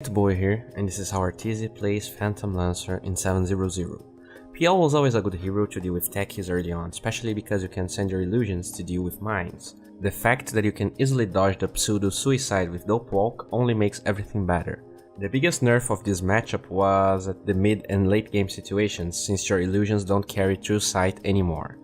Boy here, and this is how Arteezy plays Phantom Lancer in 700. PL was always a good hero to deal with techies early on, especially because you can send your illusions to deal with mines. The fact that you can easily dodge the pseudo-suicide with Dope Walk only makes everything better. The biggest nerf of this matchup was at the mid and late game situations, since your illusions don't carry true sight anymore.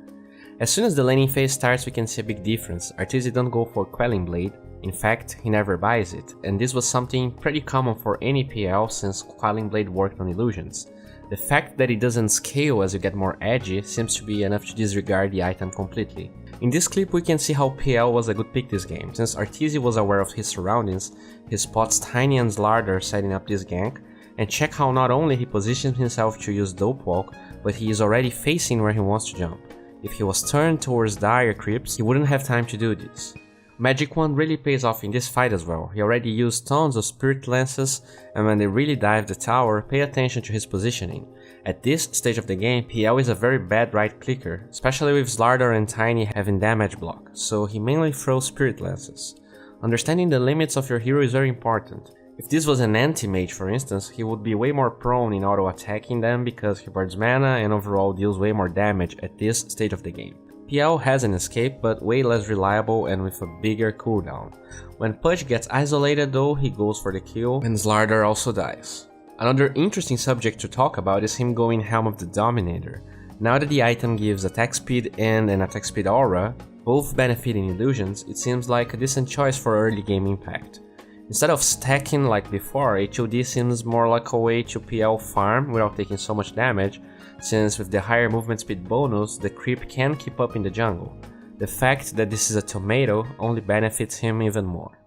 As soon as the laning phase starts, we can see a big difference. Arteezy don't go for Quelling Blade. In fact, he never buys it, and this was something pretty common for any PL since Quelling Blade worked on illusions. The fact that it doesn't scale as you get more edgy seems to be enough to disregard the item completely. In this clip we can see how PL was a good pick this game, since Arteezy was aware of his surroundings, he spots Tiny and Slardar setting up this gank, and check how not only he positions himself to use Dope Walk, but he is already facing where he wants to jump. If he was turned towards dire creeps, he wouldn't have time to do this. Magic Wand really pays off in this fight as well. He already used tons of Spirit Lances, and when they really dive the tower, pay attention to his positioning. At this stage of the game, PL is a very bad right clicker, especially with Slardar and Tiny having damage block, so he mainly throws Spirit Lances. Understanding the limits of your hero is very important. If this was an anti-mage for instance, he would be way more prone in auto-attacking them because he burns mana and overall deals way more damage at this stage of the game. PL has an escape, but way less reliable and with a bigger cooldown. When Pudge gets isolated though, he goes for the kill, and Slardar also dies. Another interesting subject to talk about is him going Helm of the Dominator. Now that the item gives attack speed and an attack speed aura, both benefiting illusions, it seems like a decent choice for early game impact. Instead of stacking like before, HOD seems more like a way to PL farm without taking so much damage, since with the higher movement speed bonus, the creep can keep up in the jungle. The fact that this is a tomato only benefits him even more.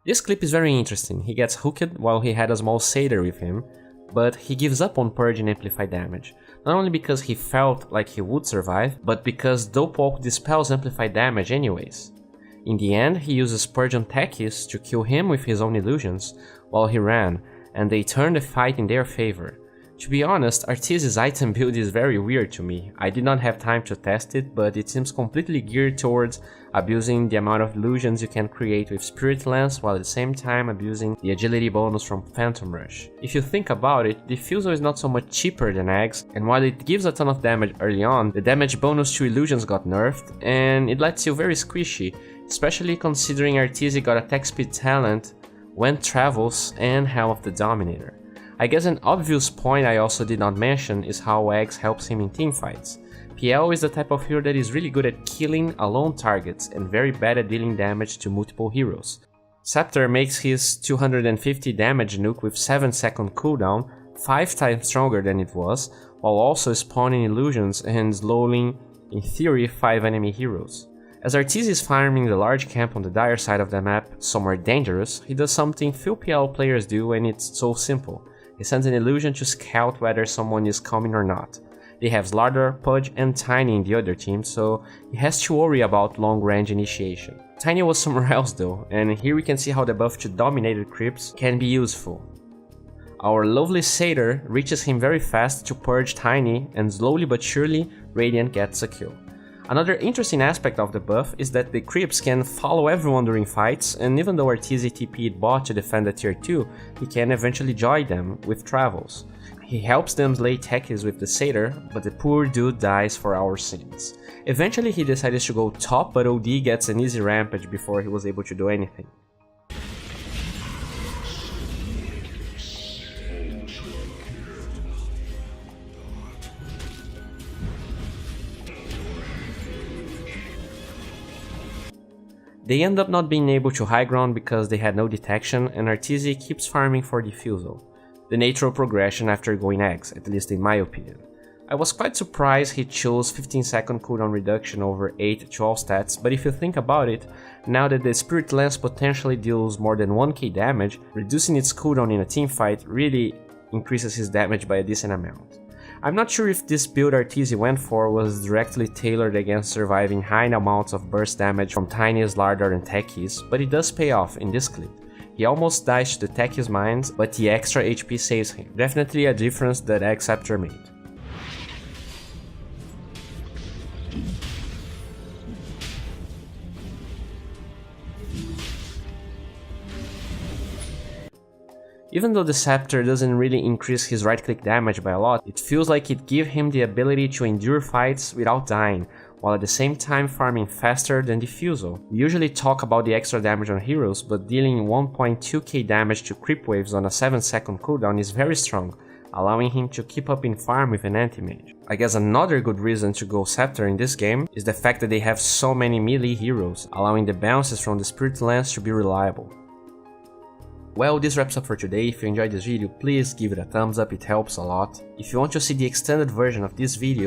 This clip is very interesting. He gets hooked while he had a small satyr with him, but he gives up on Purge and Amplify damage, not only because he felt like he would survive, but because Dope Walk dispels Amplify damage anyways. In the end, he uses Purge on techies to kill him with his own illusions while he ran, and they turn the fight in their favor. To be honest, Arteezy's item build is very weird to me. I did not have time to test it, but it seems completely geared towards abusing the amount of illusions you can create with Spirit Lance while at the same time abusing the agility bonus from Phantom Rush. If you think about it, Diffusal is not so much cheaper than Eggs, and while it gives a ton of damage early on, the damage bonus to illusions got nerfed, and it lets you very squishy, especially considering Arteezy got attack speed talent, Went Travels, and Helm of the Dominator. I guess an obvious point I also did not mention is how Eggs helps him in teamfights. PL is the type of hero that is really good at killing alone targets and very bad at dealing damage to multiple heroes. Scepter makes his 250 damage nuke with 7-second cooldown 5 times stronger than it was, while also spawning illusions and slowing, in theory, 5 enemy heroes. As Arteezy is farming the large camp on the dire side of the map, somewhere dangerous, he does something few PL players do, and it's so simple. He sends an illusion to scout whether someone is coming or not. They have Slardar, Pudge, and Tiny in the other team, so he has to worry about long-range initiation. Tiny was somewhere else though, and here we can see how the buff to dominated creeps can be useful. Our lovely satyr reaches him very fast to purge Tiny, and slowly but surely Radiant gets a kill. Another interesting aspect of the buff is that the creeps can follow everyone during fights, and even though Arteezy TP'd bot to defend the tier 2, he can eventually join them with travels. He helps them slay techies with the satyr, but the poor dude dies for our sins. Eventually he decides to go top, but OD gets an easy rampage before he was able to do anything. They end up not being able to high ground because they had no detection, and Arteezy keeps farming for Diffusal, the natural progression after going Eggs, at least in my opinion. I was quite surprised he chose 15-second cooldown reduction over 8 to all stats, but if you think about it, now that the Spirit Lance potentially deals more than 1k damage, reducing its cooldown in a teamfight really increases his damage by a decent amount. I'm not sure if this build Arteezy went for was directly tailored against surviving high amounts of burst damage from Tiny, Slardar and techies, but it does pay off in this clip. He almost dies to the techies mines, but the extra HP saves him. Definitely a difference that Scepter made. Even though the Scepter doesn't really increase his right-click damage by a lot, it feels like it gives him the ability to endure fights without dying, while at the same time farming faster than Diffusal. We usually talk about the extra damage on heroes, but dealing 1.2k damage to creep waves on a 7-second cooldown is very strong, allowing him to keep up in farm with an anti-mage. I guess another good reason to go Scepter in this game is the fact that they have so many melee heroes, allowing the bounces from the Spirit Lance to be reliable. Well, this wraps up for today. If you enjoyed this video, please give it a thumbs up, it helps a lot. If you want to see the extended version of this video,